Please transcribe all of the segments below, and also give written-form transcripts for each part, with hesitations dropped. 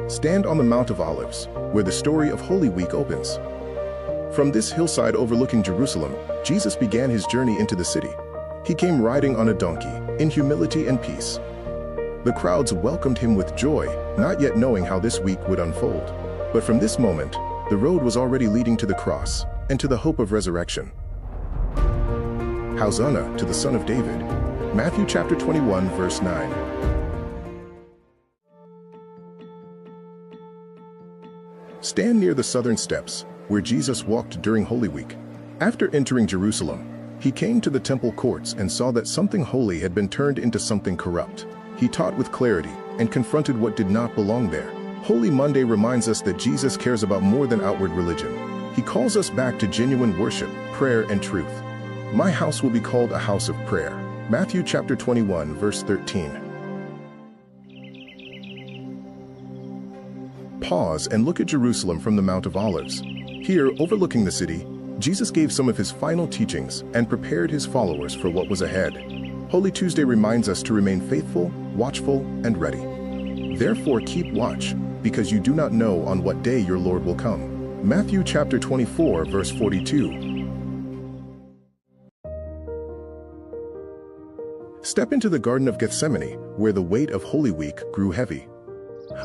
stand on the Mount of Olives, where the story of Holy Week opens. From this hillside overlooking Jerusalem, Jesus began his journey into the city. He came riding on a donkey, in humility and peace. The crowds welcomed him with joy, not yet knowing how this week would unfold. But from this moment, the road was already leading to the cross and to the hope of resurrection. Hosanna to the Son of David. Matthew chapter 21, verse 9. Stand near the southern steps, where Jesus walked during Holy Week. After entering Jerusalem, he came to the temple courts and saw that something holy had been turned into something corrupt. He taught with clarity and confronted what did not belong there. Holy Monday reminds us that Jesus cares about more than outward religion. He calls us back to genuine worship, prayer, and truth. My house will be called a house of prayer. Matthew chapter 21, verse 13. Pause and look at Jerusalem from the Mount of Olives. Here, overlooking the city, Jesus gave some of his final teachings and prepared his followers for what was ahead. Holy Tuesday reminds us to remain faithful, watchful, and ready. Therefore keep watch, because you do not know on what day your Lord will come. Matthew chapter 24, verse 42. Step into the Garden of Gethsemane, where the weight of Holy Week grew heavy.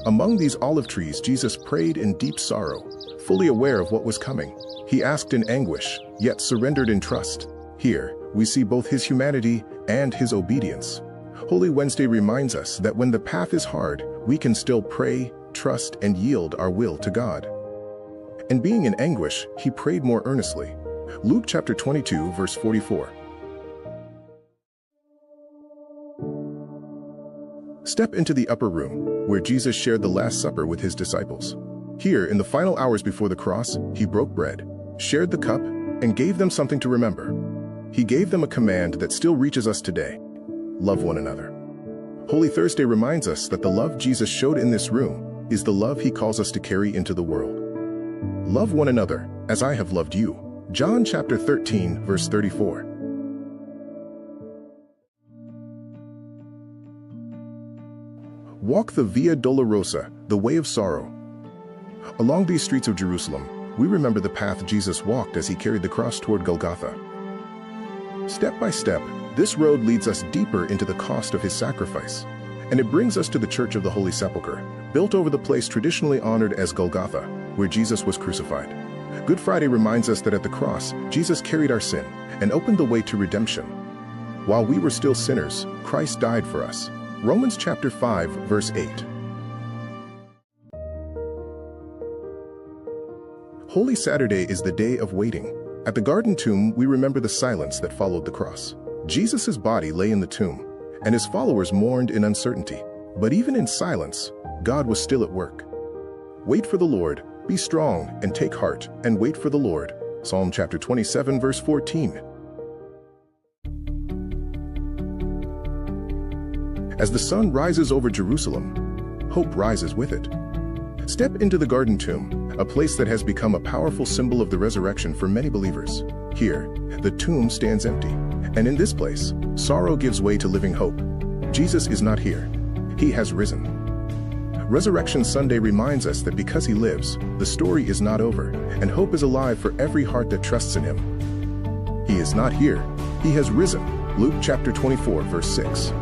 Among these olive trees, Jesus prayed in deep sorrow, fully aware of what was coming. He asked in anguish, yet surrendered in trust. Here, we see both his humanity and his obedience. Holy Wednesday reminds us that when the path is hard, we can still pray, trust, and yield our will to God. And being in anguish, he prayed more earnestly. Luke chapter 22, verse 44. Step into the upper room, where Jesus shared the Last Supper with his disciples. Here, in the final hours before the cross, he broke bread, shared the cup, and gave them something to remember. He gave them a command that still reaches us today: love one another. Holy Thursday reminds us that the love Jesus showed in this room is the love he calls us to carry into the world. Love one another, as I have loved you. John chapter 13, verse 34. Walk the Via Dolorosa, the way of sorrow. Along these streets of Jerusalem, we remember the path Jesus walked as he carried the cross toward Golgotha. Step by step, this road leads us deeper into the cost of his sacrifice, and it brings us to the Church of the Holy Sepulchre, built over the place traditionally honored as Golgotha, where Jesus was crucified. Good Friday reminds us that at the cross, Jesus carried our sin and opened the way to redemption. While we were still sinners, Christ died for us. Romans chapter 5, verse 8. Holy Saturday is the day of waiting. At the Garden Tomb, we remember the silence that followed the cross. Jesus' body lay in the tomb, and his followers mourned in uncertainty. But even in silence, God was still at work. Wait for the Lord, be strong, and take heart, and wait for the Lord. Psalm chapter 27, verse 14. As the sun rises over Jerusalem, hope rises with it. Step into the Garden Tomb, a place that has become a powerful symbol of the resurrection for many believers. Here, the tomb stands empty, and in this place, sorrow gives way to living hope. Jesus is not here. He has risen. Resurrection Sunday reminds us that because he lives, the story is not over, and hope is alive for every heart that trusts in him. He is not here. He has risen. Luke chapter 24, verse 6.